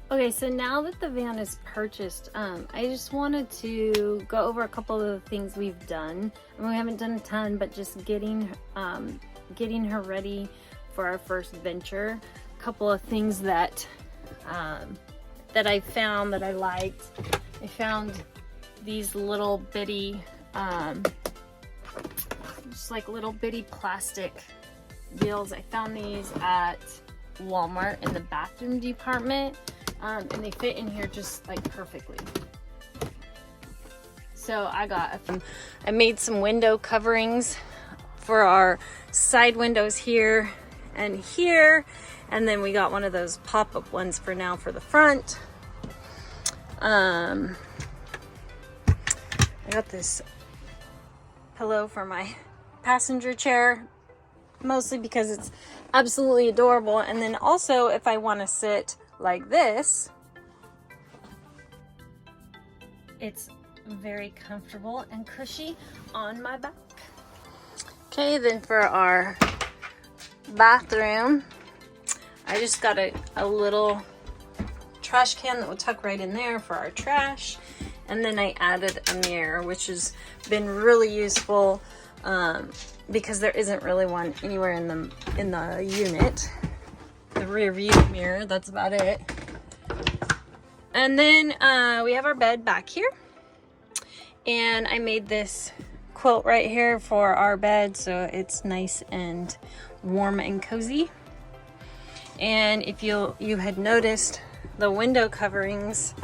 Okay, so now that the van is purchased, I just wanted to go over a couple of the things we've done. I mean, we haven't done a ton, but just getting her ready for our first venture. A couple of things that that I found that I liked. I found these little bitty, just like little bitty plastic wheels. I found these at Walmart in the bathroom department. And they fit in here just like perfectly. So I made some window coverings for our side windows here and here. And then we got one of those pop-up ones for now for the front. I got this pillow for my passenger chair, mostly because it's absolutely adorable. And then also if I want to sit like this, it's very comfortable and cushy on my back. Okay, then for our bathroom, I just got a little trash can that will tuck right in there for our trash. And then I added a mirror, which has been really useful because there isn't really one anywhere in the unit. The rear view mirror, that's about it. And then we have our bed back here, and I made this quilt right here for our bed so it's nice and warm and cozy. And if you had noticed, the window coverings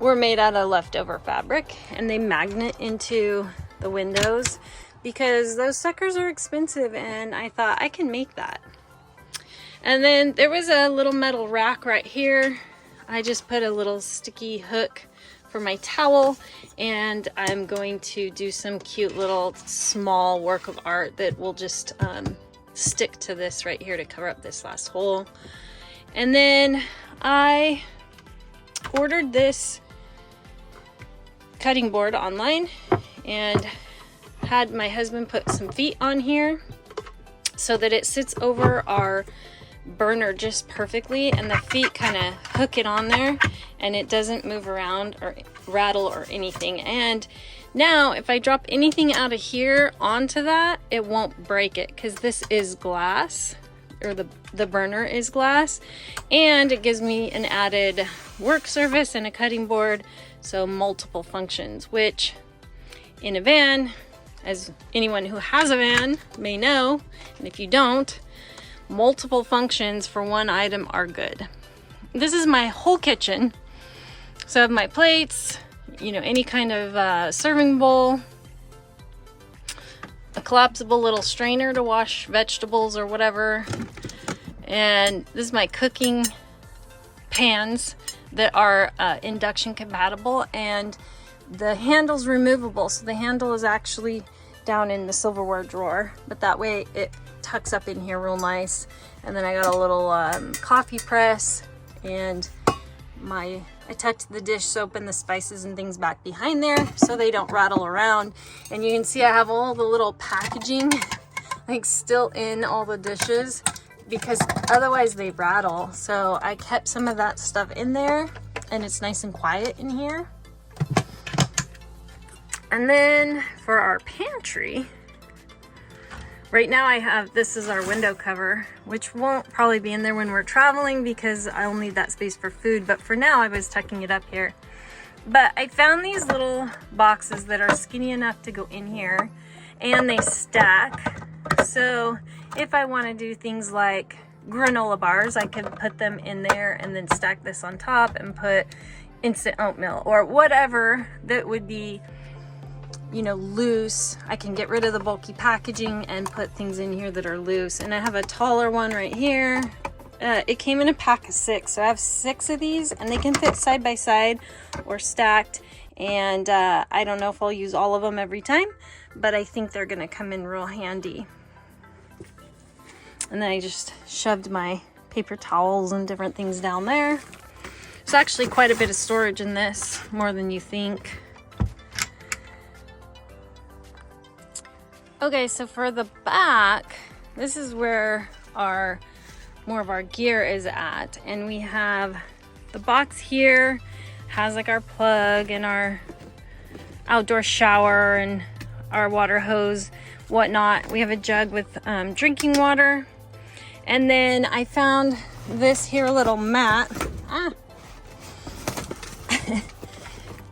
were made out of leftover fabric, and they magnet into the windows because those suckers are expensive, and I thought I can make that. And then there was a little metal rack right here. I just put a little sticky hook for my towel, and I'm going to do some cute little small work of art that will just stick to this right here to cover up this last hole. And then I ordered this cutting board online and had my husband put some feet on here so that it sits over our burner just perfectly, and the feet kind of hook it on there and it doesn't move around or rattle or anything. And now if I drop anything out of here onto that, it won't break it because this is glass, or the burner is glass, and it gives me an added work surface and a cutting board, so multiple functions, which in a van, as anyone who has a van may know, and if you don't, multiple functions for one item are good. This is my whole kitchen. So I have my plates, you know, any kind of serving bowl, a collapsible little strainer to wash vegetables or whatever. And this is my cooking pans that are induction compatible, and the handle's removable. So the handle is actually down in the silverware drawer, but that way it tucks up in here real nice. And then I got a little coffee press, and I tucked the dish soap and the spices and things back behind there so they don't rattle around. And you can see I have all the little packaging like still in all the dishes because otherwise they rattle. So I kept some of that stuff in there, and it's nice and quiet in here. And then for our pantry, right now this is our window cover, which won't probably be in there when we're traveling because I'll need that space for food. But for now, I was tucking it up here. But I found these little boxes that are skinny enough to go in here, and they stack. So if I want to do things like granola bars, I could put them in there and then stack this on top and put instant oatmeal or whatever that would be, you know, loose. I can get rid of the bulky packaging and put things in here that are loose. And I have a taller one right here. It came in a pack of 6, so I have 6 of these, and they can fit side by side or stacked. And I don't know if I'll use all of them every time, but I think they're gonna come in real handy. And then I just shoved my paper towels and different things down there. There's actually quite a bit of storage in this, more than you think. Okay, so for the back, this is where our more of our gear is at. And we have the box here, has like our plug and our outdoor shower and our water hose, whatnot. We have a jug with drinking water. And then I found this here little mat.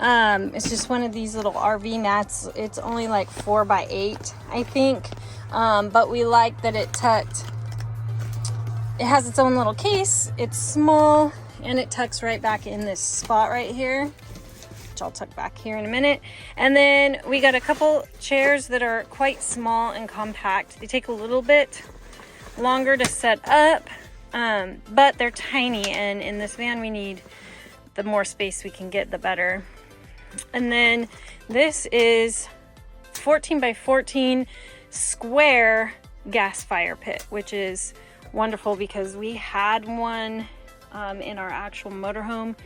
It's just one of these little RV mats. It's only like 4 by 8, I think. But we like that it has its own little case. It's small and it tucks right back in this spot right here, which I'll tuck back here in a minute. And then we got a couple chairs that are quite small and compact. They take a little bit longer to set up, but they're tiny, and in this van we need the more space we can get, the better. And then this is 14 by 14 square gas fire pit, which is wonderful because we had one in our actual motorhome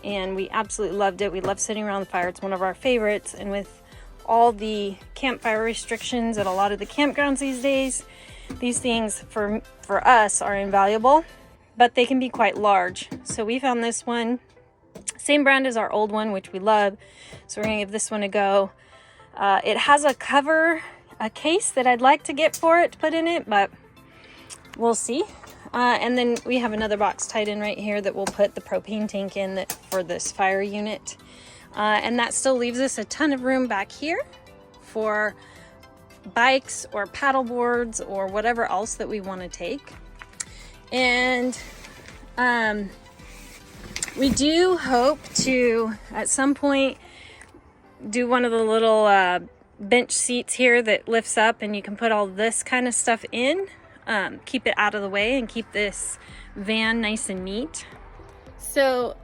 and we absolutely loved it. We love sitting around the fire. It's one of our favorites, and with all the campfire restrictions at a lot of the campgrounds these days, these things for us are invaluable, but they can be quite large. So we found this one, same brand as our old one, which we love. So we're gonna give this one a go. It has a cover, a case that I'd like to get for it to put in it, but we'll see. And then we have another box tied in right here that we'll put the propane tank in for this fire unit. And that still leaves us a ton of room back here for bikes or paddle boards or whatever else that we want to take. And we do hope to at some point do one of the little bench seats here that lifts up and you can put all this kind of stuff in, keep it out of the way and keep this van nice and neat. So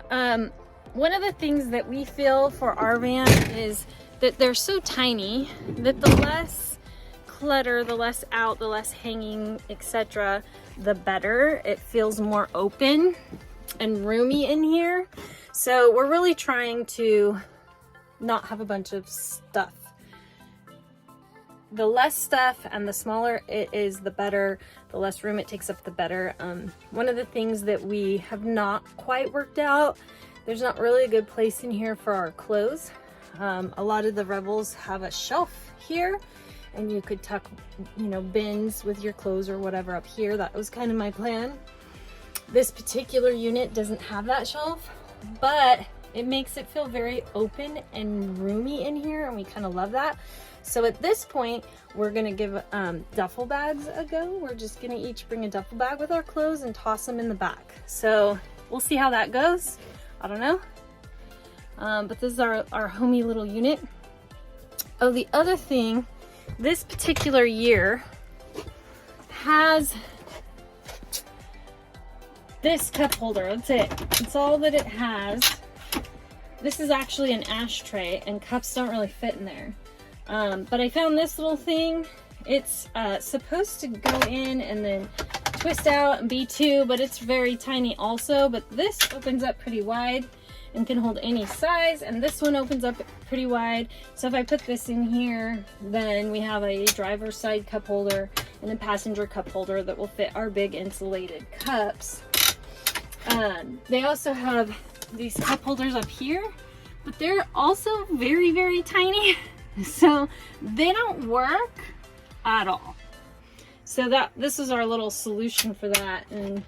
one of the things that we feel for our van is that they're so tiny that the less clutter, the less out, the less hanging, etc., the better. It feels more open and roomy in here. So we're really trying to not have a bunch of stuff. The less stuff and the smaller it is, the better. The less room it takes up, the better. One of the things that we have not quite worked out, there's not really a good place in here for our clothes. A lot of the Revels have a shelf here and you could tuck, you know, bins with your clothes or whatever up here. That was kind of my plan. This particular unit doesn't have that shelf, but it makes it feel very open and roomy in here, and we kind of love that. So at this point, we're gonna give duffel bags a go. We're just gonna each bring a duffel bag with our clothes and toss them in the back. So we'll see how that goes. I don't know. But this is our homey little unit. Oh, the other thing, this particular year has this cup holder. That's it. That's all that it has. This is actually an ashtray and cups don't really fit in there. But I found this little thing. It's supposed to go in and then twist out and be two, but it's very tiny also. But this opens up pretty wide and can hold any size, and this one opens up pretty wide. So if I put this in here, then we have a driver's side cup holder and a passenger cup holder that will fit our big insulated cups. They also have these cup holders up here, but they're also very, very tiny. So they don't work at all. So this is our little solution for that. And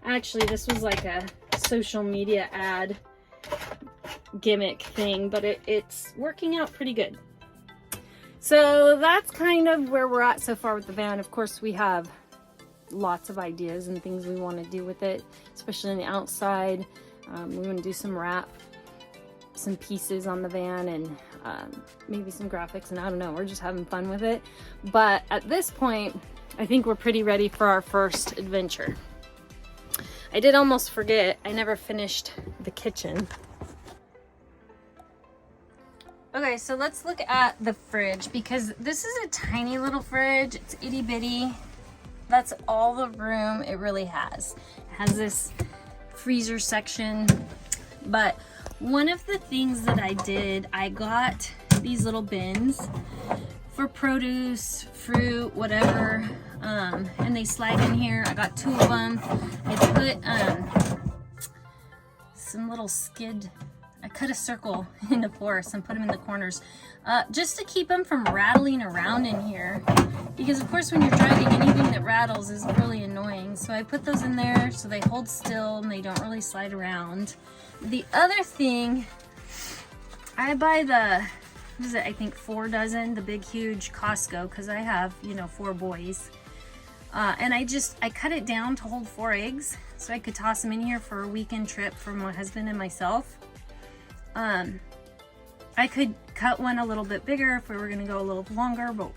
actually this was like a social media ad gimmick thing, but it's working out pretty good. So that's kind of where we're at so far with the van. Of course, we have lots of ideas and things we want to do with it, especially on the outside. We want to do some wrap, some pieces on the van, and maybe some graphics, and I don't know, we're just having fun with it. But at this point, I think we're pretty ready for our first adventure. I did almost forget, I never finished the kitchen. Okay, so let's look at the fridge, because this is a tiny little fridge. It's itty bitty. That's all the room it really has. It has this freezer section, but one of the things that I did, I got these little bins for produce, fruit, whatever. and they slide in here. I got 2 of them. I put some little skid. I cut a circle into 4 and put them in the corners just to keep them from rattling around in here, because of course when you're driving, anything that rattles is really annoying. So I put those in there so they hold still and they don't really slide around. The other thing, I buy the, what is it, I think 4 dozen, the big huge Costco, because I have, you know, 4 boys. And I cut it down to hold 4 eggs so I could toss them in here for a weekend trip for my husband and myself. I could cut one a little bit bigger if we were gonna go a little longer, but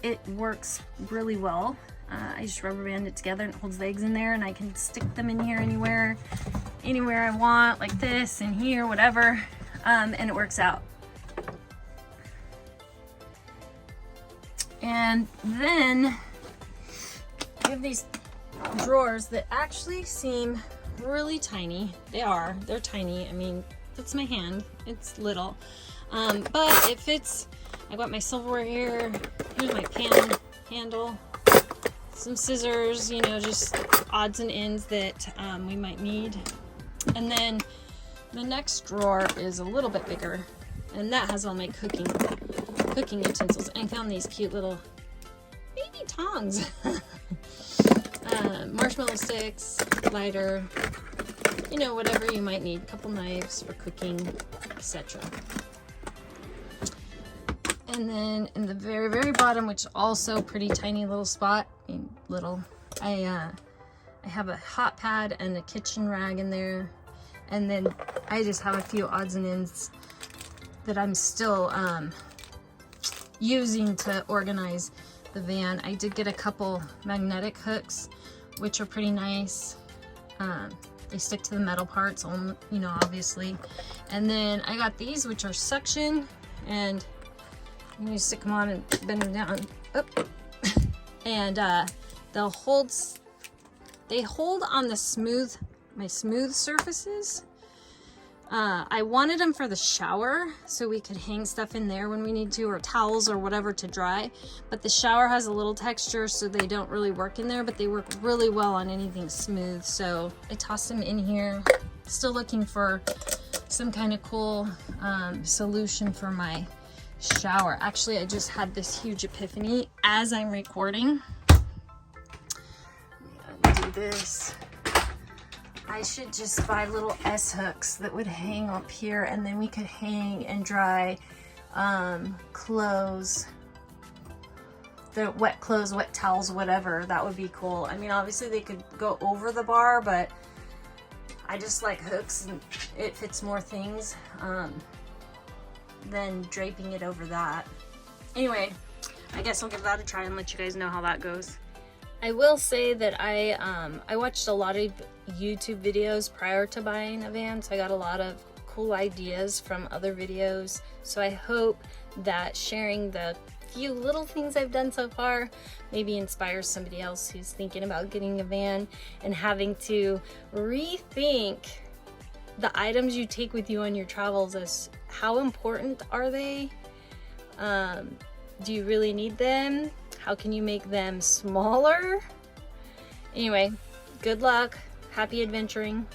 it works really well. I just rubber band it together and it holds the eggs in there, and I can stick them in here anywhere I want, like this and here, whatever, and it works out. And then I have these drawers that actually seem really tiny. They're tiny. I mean, that's my hand. It's little, but it fits. I got my silverware here. Here's my pan handle, some scissors, you know, just odds and ends that we might need. And then the next drawer is a little bit bigger, and that has all my cooking utensils. And I found these cute little baby tongs. Marshmallow sticks, lighter, you know, whatever you might need. A couple knives for cooking, etc. And then in the very, very bottom, which is also pretty tiny little spot, I have a hot pad and a kitchen rag in there. And then I just have a few odds and ends that I'm still using to organize the van. I did get a couple magnetic hooks, which are pretty nice. They stick to the metal parts, you know, obviously. And then I got these, which are suction, and you stick them on and bend them down. Oh. And they hold on the my smooth surfaces. I wanted them for the shower so we could hang stuff in there when we need to, or towels or whatever to dry. But the shower has a little texture, so they don't really work in there, but they work really well on anything smooth. So I tossed them in here. Still looking for some kind of cool solution for my shower. Actually, I just had this huge epiphany as I'm recording. Do this. I should just buy little S-hooks that would hang up here, and then we could hang and dry clothes, the wet clothes, wet towels, whatever. That would be cool. I mean, obviously they could go over the bar, but I just like hooks, and it fits more things than draping it over that. Anyway, I guess I'll give that a try and let you guys know how that goes. I will say that I watched a lot of YouTube videos prior to buying a van, so I got a lot of cool ideas from other videos. So I hope that sharing the few little things I've done so far maybe inspires somebody else who's thinking about getting a van and having to rethink the items you take with you on your travels. As how important are they? Do you really need them? How can you make them smaller? Anyway, good luck. Happy adventuring.